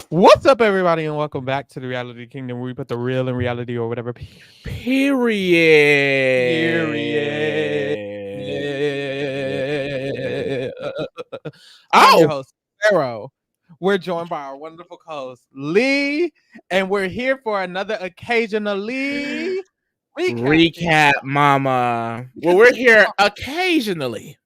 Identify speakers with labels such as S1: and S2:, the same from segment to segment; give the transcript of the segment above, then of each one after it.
S1: What's up, everybody, and welcome back to the Reality Kingdom, where we put the real in reality or whatever. Period. I'm your host, Pharaoh. We're joined by our wonderful co-host, Lee, and we're here for another occasionally
S2: recap, mama. Well, we're here occasionally.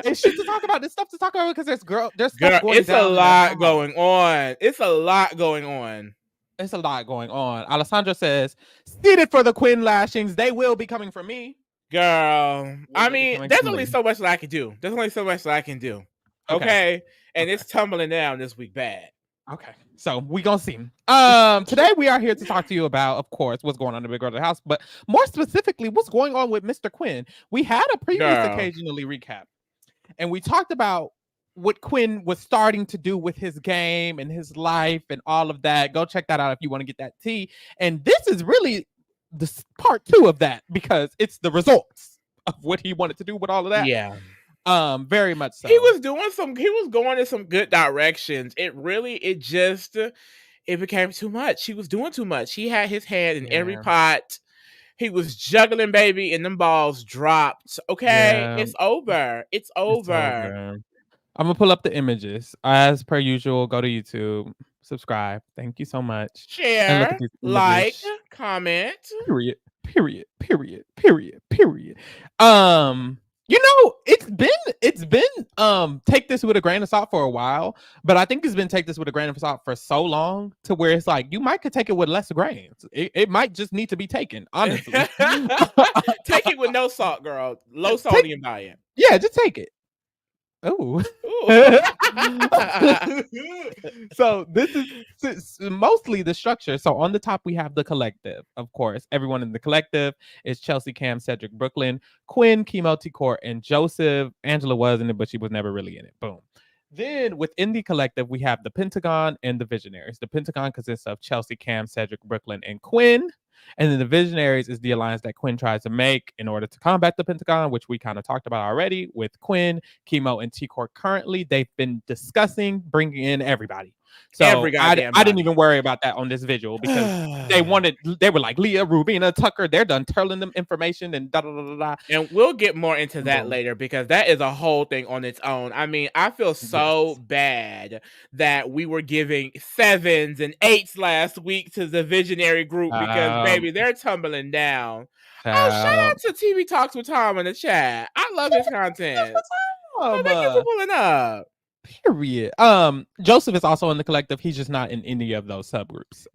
S1: It's shit to talk about. There's stuff to talk about because there's stuff going
S2: it's
S1: down.
S2: A lot going on. It's a lot going on.
S1: It's a lot going on. Alessandra says, seated for the Quinn lashings. They will be coming for me.
S2: Girl, I mean, there's only so much that I can do. Okay. And it's tumbling down this week bad.
S1: Okay. So we gonna see. Today we are here to talk to you about, of course, what's going on in the Big Brother house, but more specifically, what's going on with Mr. Quinn. We had a previous occasionally recap, and we talked about what Quinn was starting to do with his game and his life and all of that. Go check that out if you want to get that tea. And this is really the part 2 of that, because it's the results of what he wanted to do with all of that.
S2: Yeah.
S1: Very much so.
S2: He was going in some good directions. It became too much. He was doing too much. He had his hand in every pot. He was juggling, baby, and them balls dropped. Okay, yeah. It's over. I'm
S1: gonna pull up the images as per usual. Go to YouTube, subscribe. Thank you so much.
S2: Share, like, comment.
S1: Period. You know, it's been take this with a grain of salt for a while, but I think it's been take this with a grain of salt for so long to where it's like you might could take it with less grains. It might just need to be taken, honestly.
S2: Take it with no salt, girl. Low sodium diet.
S1: Yeah, just take it. Oh. So this is mostly the structure. So on the top we have the collective, of course. Everyone in the collective is Chelsea, Cam, Cedric, Brooklyn, Quinn, Chemo, T-Court, and Joseph. Angela was in it, but she was never really in it. Boom. Then within the collective, we have the Pentagon and the Visionaries. The Pentagon consists of Chelsea, Cam, Cedric, Brooklyn, and Quinn. And then the Visionaries is the alliance that Quinn tries to make in order to combat the Pentagon, which we kind of talked about already with Quinn, Chemo, and T-Court. Currently, they've been discussing bringing in everybody. So I didn't even worry about that on this visual because they were like Leah, Rubina, Tucker. They're done telling them information and da da da da.
S2: And we'll get more into that later because that is a whole thing on its own. I mean, I feel so bad that we were giving 7s and 8s last week to the Visionary group because baby, they're tumbling down. Shout out to TV Talks with Tom in the chat. I love his content. Thank you for pulling up.
S1: Period. Joseph is also in the collective. He's just not in any of those subgroups.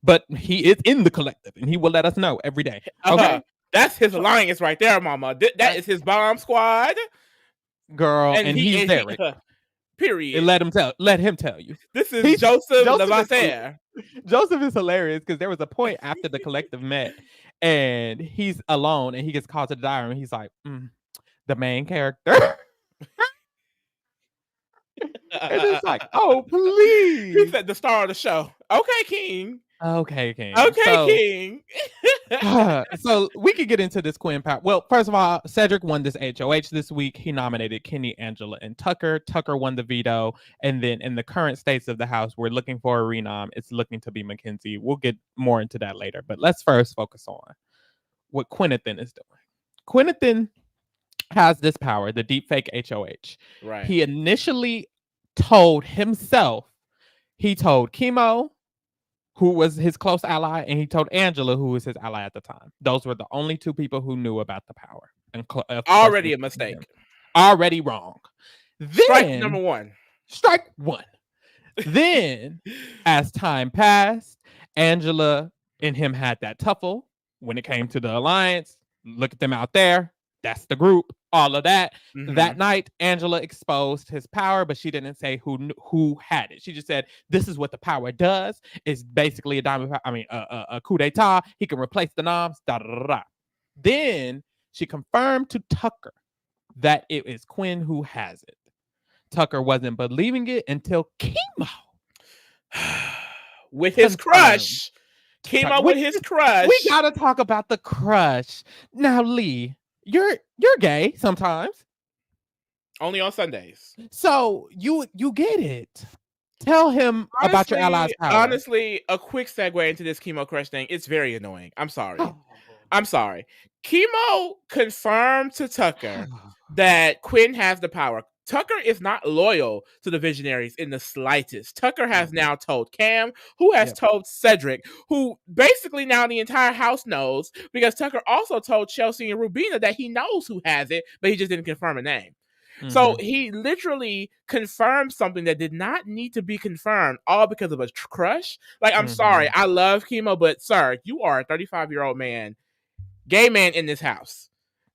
S1: But he is in the collective, and he will let us know every day. Okay,
S2: that's his alliance right there, mama. That is his bomb squad,
S1: girl, and he's there.
S2: Period.
S1: Let him tell you.
S2: This is Joseph Levasseur.
S1: Joseph is hilarious because there was a point after the collective met, and he's alone, and he gets called to the diary, and he's like, the main character. And it's like, oh, please.
S2: He said the star of the show. Okay, King.
S1: King. So we could get into this Quinn power. Well, first of all, Cedric won this HOH this week. He nominated Kenny, Angela, and Tucker. Tucker won the veto. And then in the current states of the house, we're looking for a renom. It's looking to be Mackenzie. We'll get more into that later. But let's first focus on what Quinnathan is doing. Quinnathan has this power, the deepfake HOH.
S2: Right.
S1: He initially told himself, he told Chemo, who was his close ally, and he told Angela, who was his ally at the time. Those were the only 2 people who knew about the power. And
S2: already a mistake.
S1: Already wrong. Then, Strike one. Then, as time passed, Angela and him had that tuffle when it came to the alliance. Look at them out there. That's the group. All of that. Mm-hmm. That night, Angela exposed his power, but she didn't say who had it. She just said, "This is what the power does. It's basically a coup d'état. He can replace the noms." Da, da, da, da. Then she confirmed to Tucker that it is Quinn who has it. Tucker wasn't believing it until Chemo,
S2: with his crush, Chemo with his crush.
S1: We gotta talk about the crush. Now, Lee, you're gay sometimes.
S2: Only on Sundays.
S1: So you get it. Tell him about your ally's power.
S2: Honestly, a quick segue into this Chemo crush thing. It's very annoying. I'm sorry. I'm sorry. Chemo confirmed to Tucker that Quinn has the power. Tucker is not loyal to the Visionaries in the slightest. Tucker has now told Cam, who has told Cedric, who basically now the entire house knows, because Tucker also told Chelsea and Rubina that he knows who has it, but he just didn't confirm a name. So he literally confirmed something that did not need to be confirmed, all because of a crush. Like, I'm sorry, I love Chemo, but sir, you are a 35-year-old man, gay man in this house.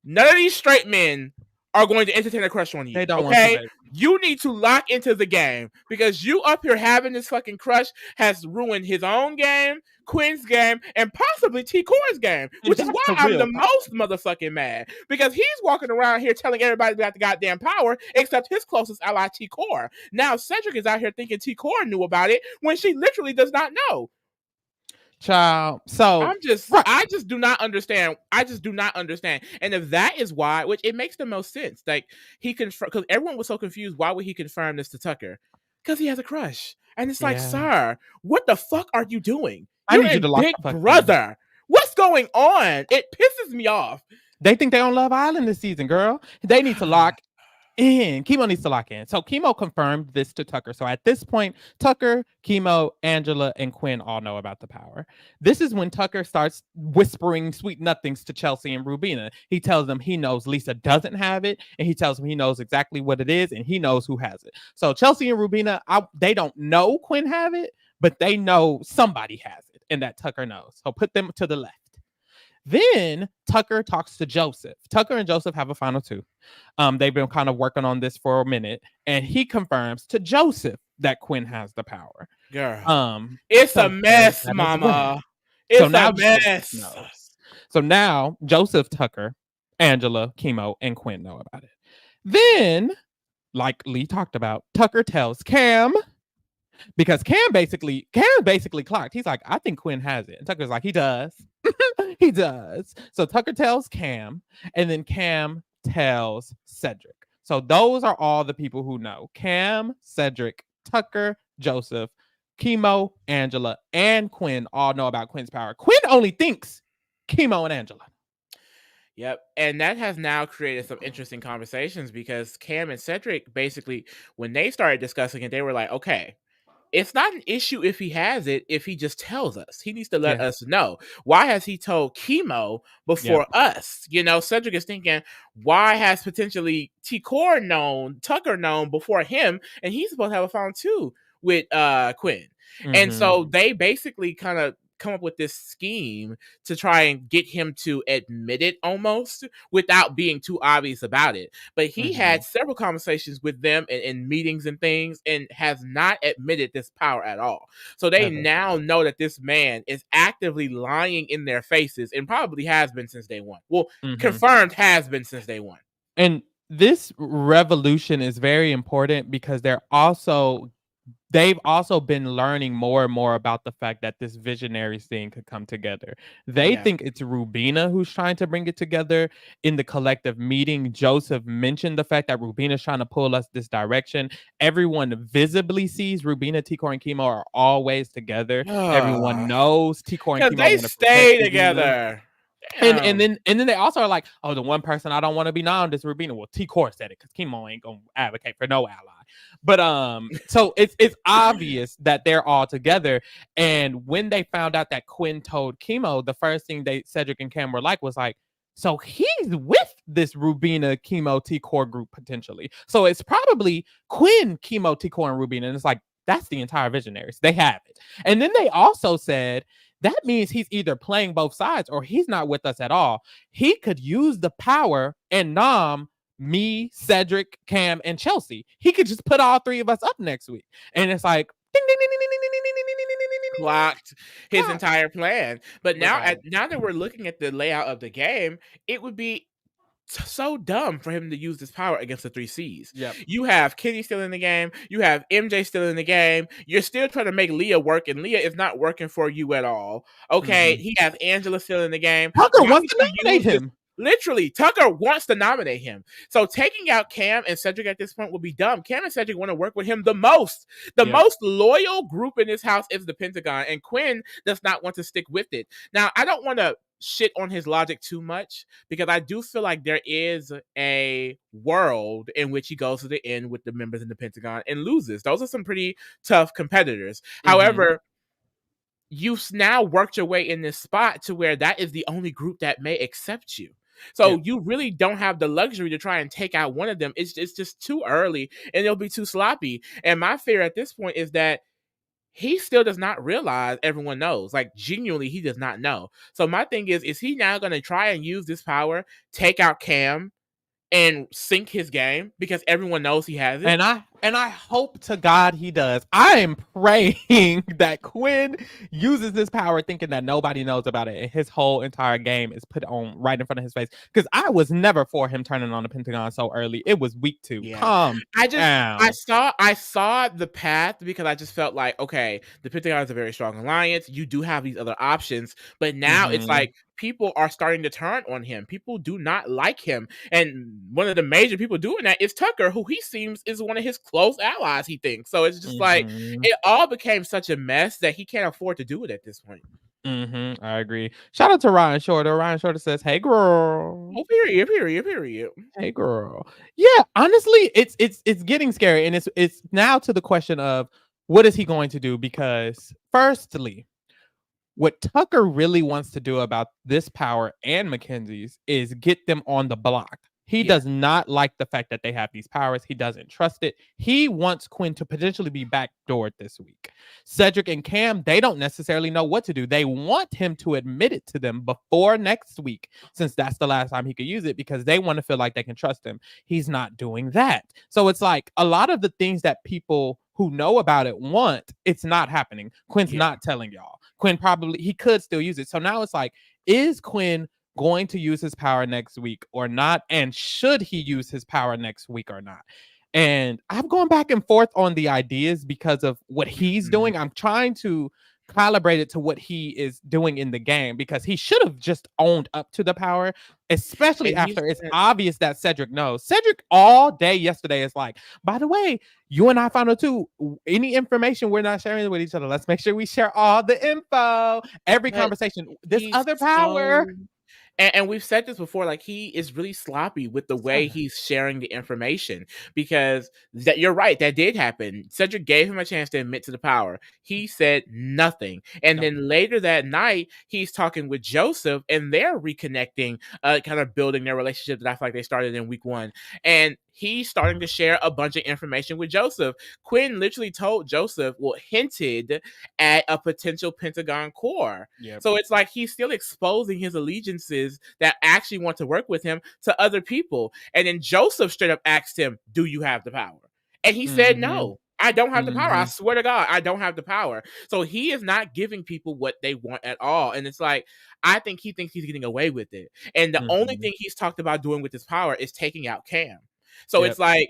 S2: None of these straight men are going to entertain a crush on you.
S1: They don't want to.
S2: You need to lock into the game, because you up here having this fucking crush has ruined his own game, Quinn's game, and possibly T-Core's game, which is why I'm the most motherfucking mad, because he's walking around here telling everybody about the goddamn power except his closest ally, T-Core. Now Cedric is out here thinking T-Core knew about it when she literally does not know.
S1: Child, so
S2: I just do not understand. And if that is why, which it makes the most sense, like he confirmed, because everyone was so confused. Why would he confirm this to Tucker? Because he has a crush, and it's like, sir, what the fuck are you doing?
S1: I need you to lock
S2: Big Brother. What's going on? It pisses me off.
S1: They think they're on Love Island this season, girl. They need to lock in. Chemo needs to lock in. So Chemo confirmed this to Tucker. So at this point, Tucker, Chemo, Angela, and Quinn all know about the power. This is when Tucker starts whispering sweet nothings to Chelsea and Rubina. He tells them he knows Lisa doesn't have it, and he tells them he knows exactly what it is, and he knows who has it. So Chelsea and Rubina, they don't know Quinn have it, but they know somebody has it, and that Tucker knows. So put them to the left. Then Tucker talks to Joseph. Tucker and Joseph have a final two. They've been kind of working on this for a minute, and he confirms to Joseph that Quinn has the power.
S2: Girl, it's a mess, mama. It's a mess.
S1: So now Joseph, Tucker, Angela, Chemo, and Quinn know about it. Then, like Lee talked about, Tucker tells Cam, because Cam basically clocked. He's like, I think Quinn has it. And Tucker's like, he does. He does. So Tucker tells Cam, and then Cam tells Cedric. So those are all the people who know. Cam, Cedric, Tucker, Joseph, Chemo, Angela, and Quinn all know about Quinn's power. Quinn only thinks Chemo and Angela.
S2: Yep. And that has now created some interesting conversations, because Cam and Cedric, basically, when they started discussing it, they were like, okay, it's not an issue if he has it, if he just tells us. He needs to let us know. Why has he told Chemo before us? You know, Cedric is thinking, why has potentially T-Core known, Tucker known before him, and he's supposed to have a final two with Quinn. And so they basically kind of come up with this scheme to try and get him to admit it, almost without being too obvious about it. But he had several conversations with them in meetings and things, and has not admitted this power at all. So they now know that this man is actively lying in their faces, and probably has been since day one. Well, confirmed has been since day one.
S1: And this revolution is very important, because they've also been learning more and more about the fact that this Visionaries thing could come together. They think it's Rubina who's trying to bring it together. In the collective meeting, Joseph mentioned the fact that Rubina's trying to pull us this direction. Everyone visibly sees Rubina, T-Core, and Chemo are always together. Everyone knows T-Core and Chemo.
S2: They stay together.
S1: And then they also are like, oh, the one person I don't want to be known is Rubina. Well, T-Core said it, because Chemo ain't gonna advocate for no ally. But so it's obvious that they're all together. And when they found out that Quinn told Chemo, the first thing Cedric and Cam were like was like, so he's with this Rubina, Chemo, T-Core group potentially. So it's probably Quinn, Chemo, T-Core, and Rubina. And it's like, that's the entire Visionaries. They have it. And then they also said, that means he's either playing both sides or he's not with us at all. He could use the power and nom me, Cedric, Cam, and Chelsea. He could just put all three of us up next week. And it's like, ding, ding, ding, ding, ding, ding, ding, ding, ding, ding, ding, ding, ding.
S2: Blocked his entire plan. But now that we're looking at the layout of the game, it would be so dumb for him to use this power against the 3Cs.
S1: Yep.
S2: You have Kenny still in the game. You have MJ still in the game. You're still trying to make Leah work, and Leah is not working for you at all. Okay, he has Angela still in the game.
S1: Tucker
S2: Why
S1: wants
S2: would
S1: to
S2: you
S1: nominate
S2: use this?
S1: him.
S2: Literally, Tucker wants to nominate him. So taking out Cam and Cedric at this point would be dumb. Cam and Cedric want to work with him the most. The most loyal group in this house is the Pentagon, and Quinn does not want to stick with it. Now, I don't want to shit on his logic too much because I do feel like there is a world in which he goes to the end with the members in the Pentagon and loses. Those are some pretty tough competitors. However, you've now worked your way in this spot to where that is the only group that may accept you. So you really don't have the luxury to try and take out one of them. It's just too early and it'll be too sloppy. And my fear at this point is that he still does not realize everyone knows. Like, genuinely, he does not know. So my thing is he now going to try and use this power, take out Cam, and sink his game because everyone knows he has it?
S1: And I hope to God he does. I am praying that Quinn uses this power thinking that nobody knows about it and his whole entire game is put on right in front of his face. Because I was never for him turning on the Pentagon so early. It was week 2. Yeah. Calm down.
S2: I saw the path because I just felt like, okay, the Pentagon is a very strong alliance. You do have these other options, but now it's like people are starting to turn on him. People do not like him. And one of the major people doing that is Tucker, who he seems is one of his close allies, he thinks. So it's just like, it all became such a mess that he can't afford to do it at this point.
S1: I agree. Shout out to Ryan Shorter. Ryan Shorter says, "Hey girl."
S2: Oh, period.
S1: Hey girl. Yeah, honestly, it's getting scary. And it's now to the question of what is he going to do? Because firstly, what Tucker really wants to do about this power and Mackenzie's is get them on the block. He does not like the fact that they have these powers. He doesn't trust it. He wants Quinn to potentially be backdoored this week. Cedric and Cam, they don't necessarily know what to do. They want him to admit it to them before next week, since that's the last time he could use it, because they want to feel like they can trust him. He's not doing that. So it's like a lot of the things that people who know about it want, it's not happening. Quinn's not telling y'all. Quinn he could still use it. So now it's like, is Quinn going to use his power next week or not? And should he use his power next week or not? And I'm going back and forth on the ideas because of what he's doing. I'm trying to calibrate it to what he is doing in the game, because he should have just owned up to the power, especially after it's obvious that Cedric knows. Cedric all day yesterday is like, by the way, you and I found out too, any information we're not sharing with each other, let's make sure we share all the info. Every conversation, this other power.
S2: And we've said this before, like, he is really sloppy with the way he's sharing the information, because that you're right, that did happen. Cedric gave him a chance to admit to the power. He said nothing. And then later that night, he's talking with Joseph and they're reconnecting, kind of building their relationship that I feel like they started in week 1. And he's starting to share a bunch of information with Joseph. Quinn literally told Joseph, hinted at a potential Pentagon core. So it's like he's still exposing his allegiances that actually want to work with him to other people. And then Joseph straight up asked him, do you have the power? And he said, no, I don't have the power. I swear to God, I don't have the power. So he is not giving people what they want at all. And it's like, I think he thinks he's getting away with it. And the only thing he's talked about doing with his power is taking out Cam. So it's like,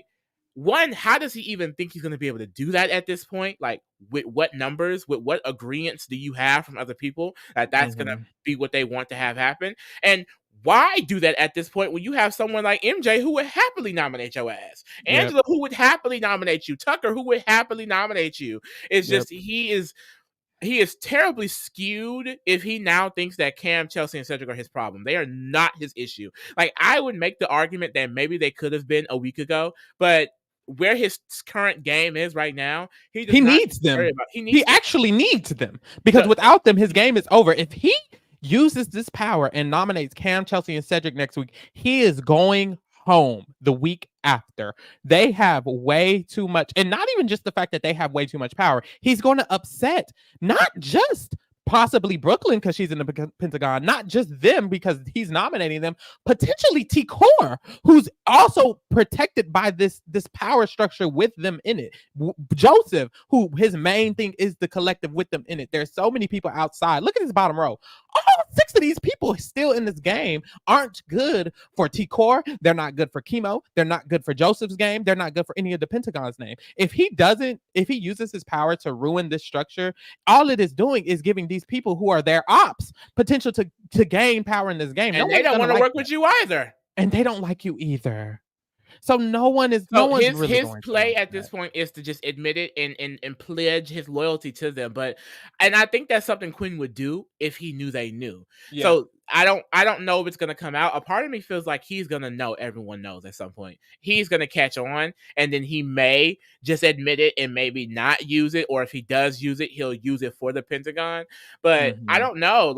S2: one, how does he even think he's going to be able to do that at this point? Like, with what numbers, with what agreements do you have from other people that that's going to be what they want to have happen? And why do that at this point when you have someone like MJ who would happily nominate your ass, Angela who would happily nominate you, Tucker who would happily nominate you? It's just, he is terribly skewed if he now thinks that Cam, Chelsea, and Cedric are his problem. They are not his issue. Like, I would make the argument that maybe they could have been a week ago, but where his current game is right now, he
S1: needs them. He actually needs them, because without them, his game is over. If he uses this power and nominates Cam, Chelsea, and Cedric next week, he is going home the week after. They have way too much, and not even just the fact that they have way too much power. He's going to upset not just possibly Brooklyn because she's in the Pentagon, not just them because he's nominating them, potentially T Core, who's also protected by this power structure with them in it. Joseph, who his main thing is the collective with them in it. There's so many people outside. Look at this bottom row. All 6 of these people still in this game aren't good for T Core. They're not good for Chemo. They're not good for Joseph's game. They're not good for any of the Pentagon's name. If he uses his power to ruin this structure, all it is doing is giving these people who are their ops potential to gain power in this game.
S2: And they don't want to work with you either.
S1: And they don't like you either. So his
S2: play at this point is to just admit it and pledge his loyalty to them. And I think that's something Quinn would do if he knew they knew. Yeah. So I don't know if it's gonna come out. A part of me feels like he's gonna know everyone knows at some point. He's gonna catch on, and then he may just admit it and maybe not use it, or if he does use it, he'll use it for the Pentagon. But I don't know.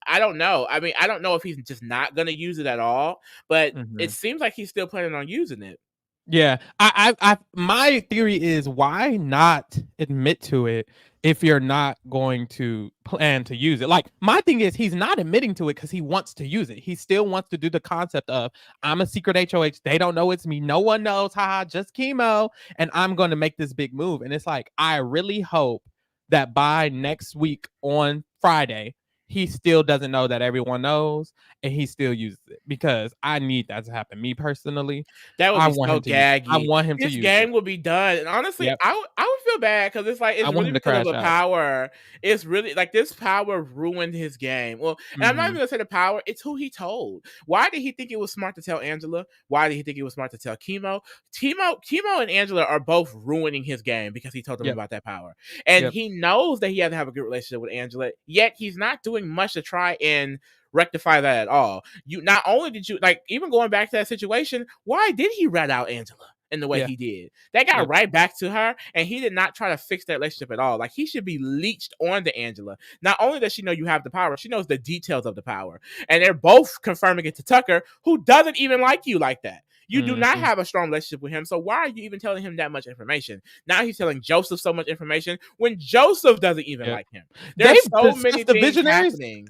S2: I don't know. I mean, I don't know if he's just not going to use it at all, but it seems like he's still planning on using it.
S1: Yeah. My theory is, why not admit to it if you're not going to plan to use it? Like, my thing is, he's not admitting to it because he wants to use it. He still wants to do the concept of, I'm a secret HOH. They don't know it's me. No one knows. Haha, just Chemo. And I'm going to make this big move. And it's like, I really hope that by next week on Friday, he still doesn't know that everyone knows, and he still uses it, because I need that to happen. Me personally,
S2: that would be so gaggy.
S1: I want him to use it.
S2: This game will be done, and honestly, I would feel bad because it's like, it's really because of the power. It's really like this power ruined his game. Well, and I'm not even gonna say the power. It's who he told. Why did he think it was smart to tell Angela? Why did he think it was smart to tell Chemo? Chemo and Angela are both ruining his game because he told them about that power, and he knows that he has to have a good relationship with Angela. Yet he's not doing much to try and rectify that at all. You not only did you, like, even going back to that situation, why did he rat out Angela in the way he did? That got right back to her, and he did not try to fix that relationship at all. Like, he should be leached onto Angela. Not only does she know you have the power, she knows the details of the power, and they're both confirming it to Tucker, who doesn't even like you like that. You do not have a strong relationship with him, so why are you even telling him that much information? Now he's telling Joseph so much information when Joseph doesn't even like him. There's so many things happening.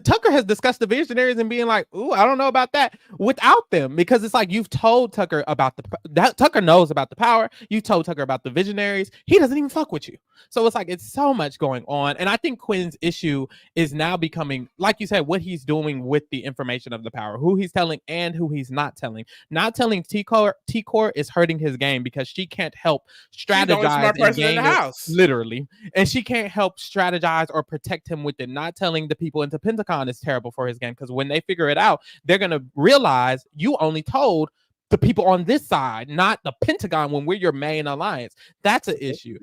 S1: Tucker has discussed the visionaries and being like, ooh, I don't know about that, without them, because it's like, you've told Tucker about Tucker knows about the power. You told Tucker about the visionaries. He doesn't even fuck with you. So it's like, it's so much going on. And I think Quinn's issue is now becoming, like you said, what he's doing with the information of the power, who he's telling and who he's not telling. Not telling T-Core is hurting his game, because she can't help strategize. She's the only smart person in the house, literally, and she can't help strategize or protect him with it. Not telling the people into Pentagon is terrible for his game, because when they figure it out, they're gonna realize you only told the people on this side, not the Pentagon, when we're your main alliance. That's an issue.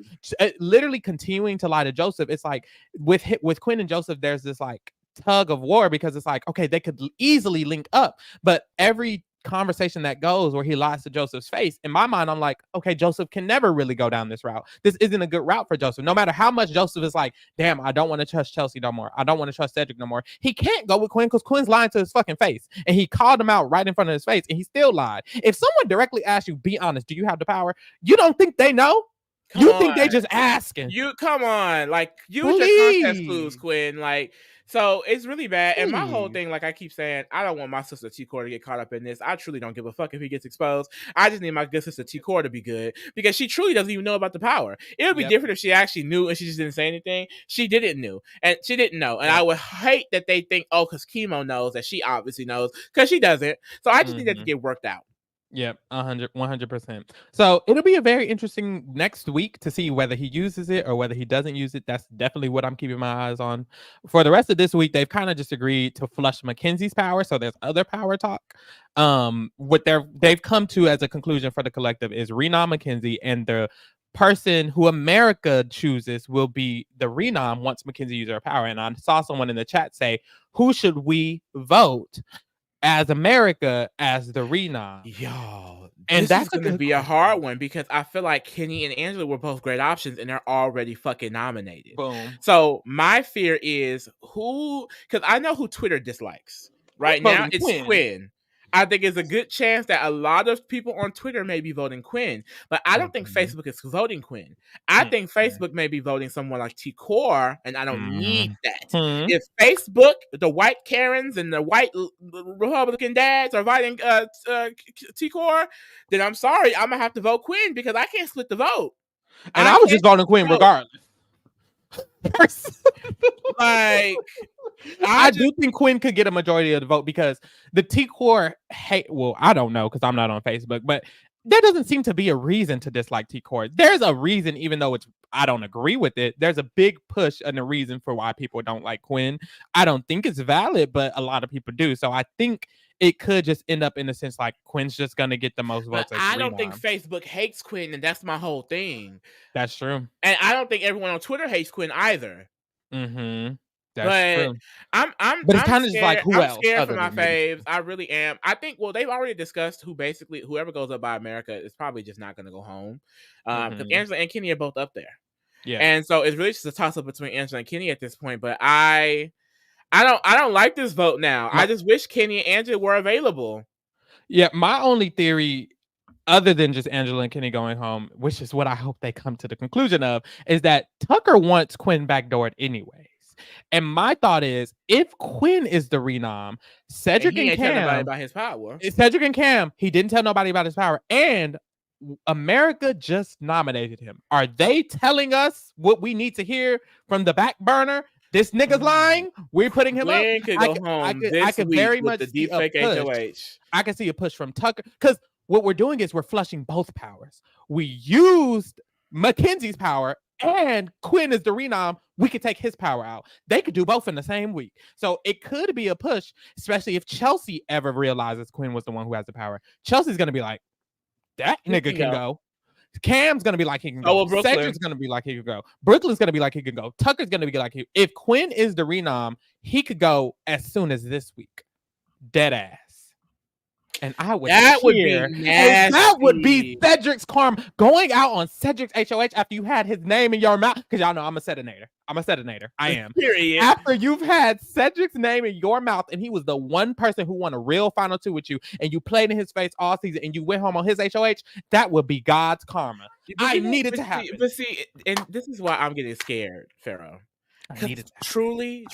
S1: Literally continuing to lie to Joseph. It's like with Quinn and Joseph, there's this like tug of war, because it's like, okay, they could easily link up, but every conversation that goes where he lies to Joseph's face, in my mind, I'm like, okay, Joseph can never really go down this route. This isn't a good route for Joseph. No matter how much Joseph is like, damn, I don't want to trust Chelsea no more. I don't want to trust Cedric no more. He can't go with Quinn, because Quinn's lying to his fucking face, and he called him out right in front of his face, and he still lied. If someone directly asks you, be honest, do you have the power? You don't think they know? Think they just asking?
S2: You come on, like, use your contest clues, Quinn. Like, so it's really bad. And my whole thing, like I keep saying, I don't want my sister T-Core to get caught up in this. I truly don't give a fuck if he gets exposed. I just need my good sister T-Core to be good, because she truly doesn't even know about the power. It would be different if she actually knew and she just didn't say anything. She didn't know. And I would hate that they think, oh, because Chemo knows, that she obviously knows, because she doesn't. So I just need that to get worked out.
S1: Yep, 100%. So it'll be a very interesting next week to see whether he uses it or whether he doesn't use it. That's definitely what I'm keeping my eyes on. For the rest of this week, they've kind of just agreed to flush Mackenzie's power. So there's other power talk. What they've come to as a conclusion for the collective is Renan Mackenzie, and the person who America chooses will be the Renan once Mackenzie uses her power. And I saw someone in the chat say, who should we vote as America as the Renan?
S2: Yo, and that's going to be a hard one, because I feel like Kenny and Angela were both great options, and they're already fucking nominated.
S1: Boom.
S2: So my fear is because I know who Twitter dislikes right now. It's Quinn. I think it's a good chance that a lot of people on Twitter may be voting Quinn, but I don't think Facebook is voting Quinn. I think Facebook may be voting someone like T-Core, and I don't need that. If Facebook, the white Karens and the white Republican dads are voting T-Core, then I'm sorry, I'm gonna have to vote Quinn because I can't split the vote.
S1: And I was just voting Quinn regardless.
S2: Like,
S1: I do think Quinn could get a majority of the vote because the T-Core hate. Well, I don't know because I'm not on Facebook, but there doesn't seem to be a reason to dislike T-Core. There's a reason, even though I don't agree with it. There's a big push and a reason for why people don't like Quinn. I don't think it's valid, but a lot of people do. So I think it could just end up in the sense like Quinn's just gonna get the most votes.
S2: I don't think Facebook hates Quinn, and that's my whole thing.
S1: That's true.
S2: And I don't think everyone on Twitter hates Quinn either.
S1: That's true.
S2: I'm kind of just like, who else? I'm scared for my faves. I really am. I think they've already discussed whoever goes up by America is probably just not going to go home. Because Angela and Kenny are both up there. Yeah. And so it's really just a toss up between Angela and Kenny at this point. But I don't like this vote now. I just wish Kenny and Angela were available.
S1: Yeah, my only theory, other than just Angela and Kenny going home, which is what I hope they come to the conclusion of, is that Tucker wants Quinn backdoored anyways. And my thought is, if Quinn is the renom, Cedric and Cam,
S2: tell nobody about his power.
S1: Cedric and Cam, he didn't tell nobody about his power, and America just nominated him. Are they telling us what we need to hear from the back burner? This nigga's lying. We're putting him up.
S2: Could go home I could very much see a push.
S1: I can see a push from Tucker because what we're doing is we're flushing both powers. We used Mackenzie's power, and Quinn is the renom. We could take his power out. They could do both in the same week. So it could be a push, especially if Chelsea ever realizes Quinn was the one who has the power. Chelsea's going to be like, that nigga can go. Cam's going to be like, he can go. Cedric's going to be like, he could go. Brooklyn's going to be like, he can go. Tucker's going to be like, if Quinn is the renom, he could go as soon as this week. Dead ass. And I would that would be Cedric's karma. Going out on Cedric's HOH after you had his name in your mouth, because y'all know I'm a Sedinator. I am.
S2: Period.
S1: After you've had Cedric's name in your mouth, and he was the one person who won a real Final Two with you, and you played in his face all season, and you went home on his HOH, that would be God's karma. I needed to happen.
S2: But see, and this is why I'm getting scared, Pharaoh. Truly,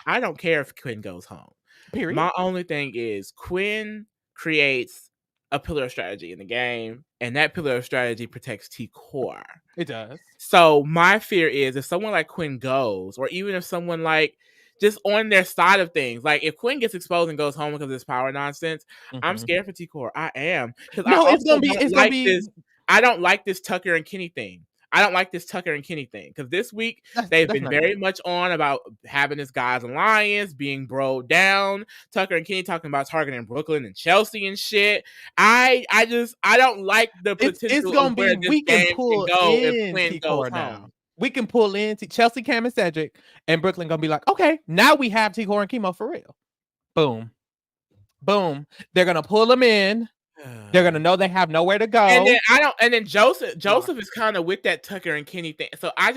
S2: I don't care if Quinn goes home.
S1: Period.
S2: My only thing is Quinn creates a pillar of strategy in the game, and that pillar of strategy protects T-Core.
S1: It does.
S2: So my fear is if someone like Quinn goes, or even if someone like just on their side of things, like if Quinn gets exposed and goes home because of this power nonsense, I'm scared for T-Core. I am.
S1: No, it's gonna be.
S2: I don't like this Tucker and Kenny thing. Because this week they've been very much on about having this guys alliance being broed down. Tucker and Kenny talking about targeting Brooklyn and Chelsea and shit. I don't like the potential.
S1: It's gonna be we can pull in T-Core now. We can pull in Chelsea, Cam, and Cedric, and Brooklyn gonna be like, okay, now we have T-Core and Chemo for real. Boom. They're gonna pull them in. They're gonna know they have nowhere to go.
S2: And then Joseph is kind of with that Tucker and Kenny thing. So I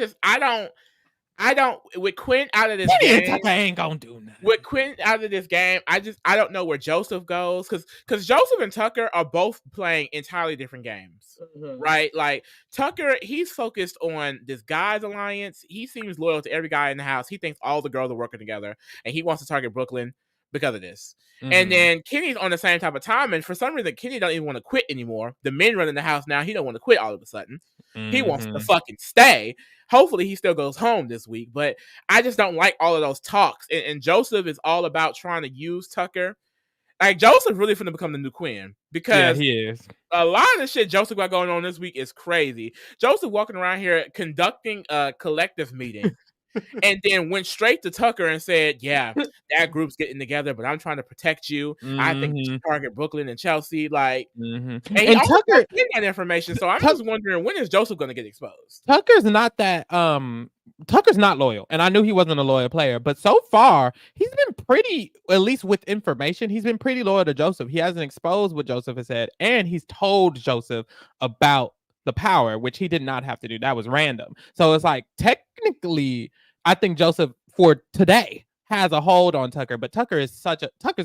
S2: don't with Quinn out of this game.
S1: Tucker ain't gonna do nothing.
S2: With Quinn out of this game, I don't know where Joseph goes because Joseph and Tucker are both playing entirely different games, right? Like Tucker, he's focused on this guys alliance. He seems loyal to every guy in the house. He thinks all the girls are working together, and he wants to target Brooklyn because of this. And then Kenny's on the same type of time, and for some reason Kenny don't even want to quit anymore. The men running the house now, he don't want to quit all of a sudden. He wants to fucking stay. Hopefully he still goes home this week, but I just don't like all of those talks. And Joseph is all about trying to use Tucker. Like Joseph really finna become the new Quinn because
S1: he is.
S2: A lot of the shit Joseph got going on this week is crazy. Joseph walking around here conducting a collective meeting. And then went straight to Tucker and said, yeah, that group's getting together, but I'm trying to protect you. I think you should target Brooklyn and Chelsea. Like, and Tucker getting that information. So I'm just wondering, when is Joseph going to get exposed?
S1: Tucker's not that, Tucker's not loyal. And I knew he wasn't a loyal player, but so far he's been pretty, at least with information, he's been pretty loyal to Joseph. He hasn't exposed what Joseph has said, and he's told Joseph about the power, which he did not have to do. That was random. So it's like technically, I think Joseph for today has a hold on Tucker, but Tucker's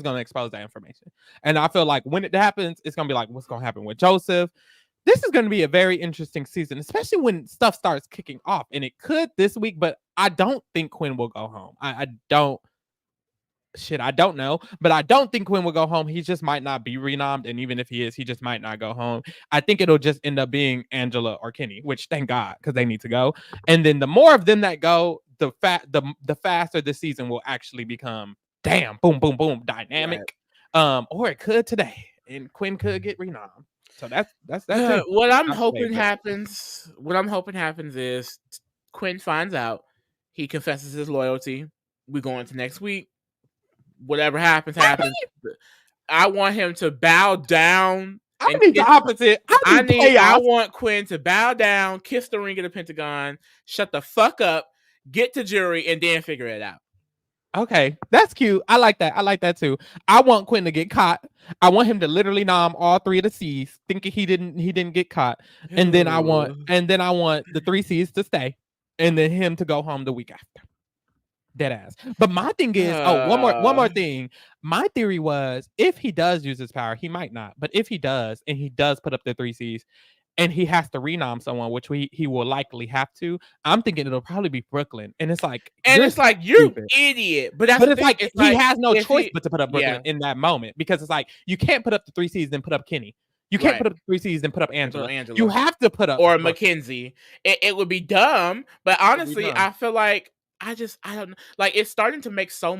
S1: gonna expose that information. And I feel like when it happens, it's gonna be like, what's gonna happen with Joseph? This is gonna be a very interesting season, especially when stuff starts kicking off. And it could this week, but I don't think Quinn will go home. I don't. Shit, I don't know, but I don't think Quinn will go home. He just might not be renommed, and even if he is, he just might not go home. I think it'll just end up being Angela or Kenny, which thank God, because they need to go. And then the more of them that go, the faster the season will actually become damn boom boom boom dynamic. Right. Or it could today, and Quinn could get renommed. So that's it.
S2: What I'm hoping happens is Quinn finds out, he confesses his loyalty. We go into next week. Whatever happens. I want him to bow down.
S1: I need the opposite.
S2: I want Quinn to bow down, kiss the ring of the Pentagon, shut the fuck up, get to jury, and then figure it out.
S1: Okay, that's cute. I like that. I like that too. I want Quinn to get caught. I want him to literally nom all 3 of the C's, thinking he didn't get caught. And then I want the 3 C's to stay, and then him to go home the week after. Dead ass. But my thing is, one more thing. My theory was, if he does use his power, he might not, but if he does, and he does put up the 3 C's, and he has to renom someone, which he will likely have to, I'm thinking it'll probably be Brooklyn. And it's like,
S2: you're idiot. But
S1: it's like he has no choice but to put up Brooklyn in that moment, because it's like, you can't put up the 3 C's then put up Kenny. You can't put up the 3 C's and put up Angela. You have to put up
S2: Mackenzie. It would be dumb, but honestly, I feel like I don't know. Like, it's starting to make so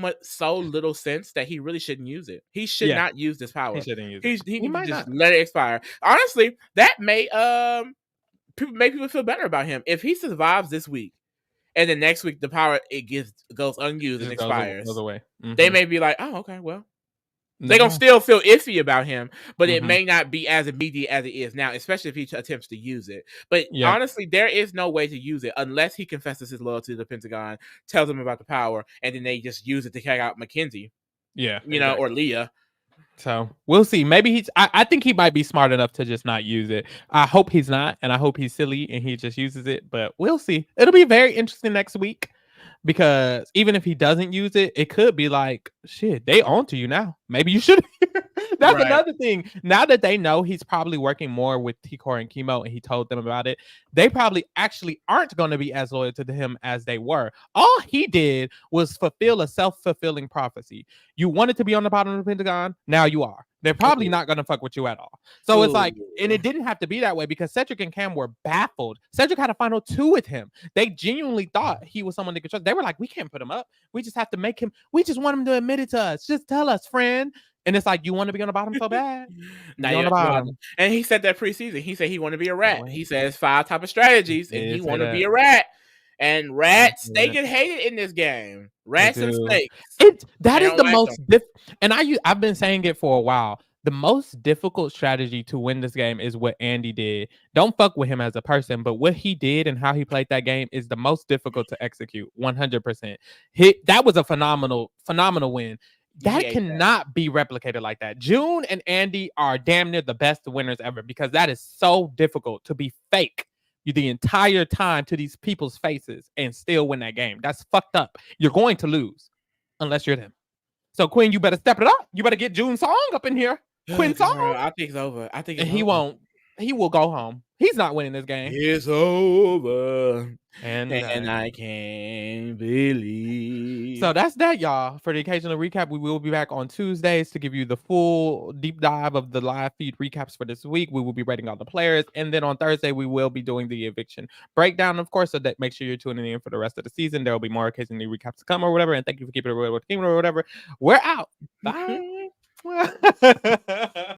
S2: little sense that he really shouldn't use it. He should not use this power.
S1: He shouldn't use it.
S2: He might just let it expire. Honestly, that may make people feel better about him if he survives this week, and then next week the power goes unused and expires.
S1: Goes away. Mm-hmm.
S2: They may be like, oh, okay, well. They're going to still feel iffy about him, but it may not be as immediate as it is now, especially if he attempts to use it. But honestly, there is no way to use it unless he confesses his loyalty to the Pentagon, tells them about the power, and then they just use it to kick out Mackenzie.
S1: Yeah.
S2: Or Leah.
S1: So we'll see. Maybe I think he might be smart enough to just not use it. I hope he's not, and I hope he's silly and he just uses it, but we'll see. It'll be very interesting next week. Because even if he doesn't use it, it could be like, shit, they on to you now. Maybe you should. That's another thing. Now that they know he's probably working more with T-Core and Chemo, and he told them about it, they probably actually aren't going to be as loyal to him as they were. All he did was fulfill a self-fulfilling prophecy. You wanted to be on the bottom of the Pentagon, now you are. They're probably not going to fuck with you at all. So it's like, and it didn't have to be that way because Cedric and Cam were baffled. Cedric had a final 2 with him. They genuinely thought he was someone they could trust. They were like, we can't put him up. We just have to make him. We just want him to admit it to us. Just tell us, friend. And it's like, you want to be on the bottom so bad?
S2: Now you're on the bottom. And he said that preseason. He said he wanted to be a rat. He says 5 type of strategies, and he want to be a rat. And rats, they get hated in this game. Rats and snakes.
S1: That is the most and I've been saying it for a while. The most difficult strategy to win this game is what Andy did. Don't fuck with him as a person, but what he did and how he played that game is the most difficult to execute. 100%. That was a phenomenal win. That cannot be replicated like that. June and Andy are damn near the best winners ever because that is so difficult to be fake the entire time to these people's faces and still win that game. That's fucked up. You're going to lose unless you're them. So Quinn, you better step it up. You better get June's song up in here. Quinn's song.
S2: I think it's over. I think
S1: he won't. He will go home. He's not winning this game.
S2: It's over. And I can't believe.
S1: So that's that, y'all. For the occasional recap, we will be back on Tuesdays to give you the full deep dive of the live feed recaps for this week. We will be rating all the players. And then on Thursday, we will be doing the eviction breakdown, of course. So that make sure you're tuning in for the rest of the season. There will be more occasionally recaps to come or whatever. And thank you for keeping it real with the game or whatever. We're out. Bye.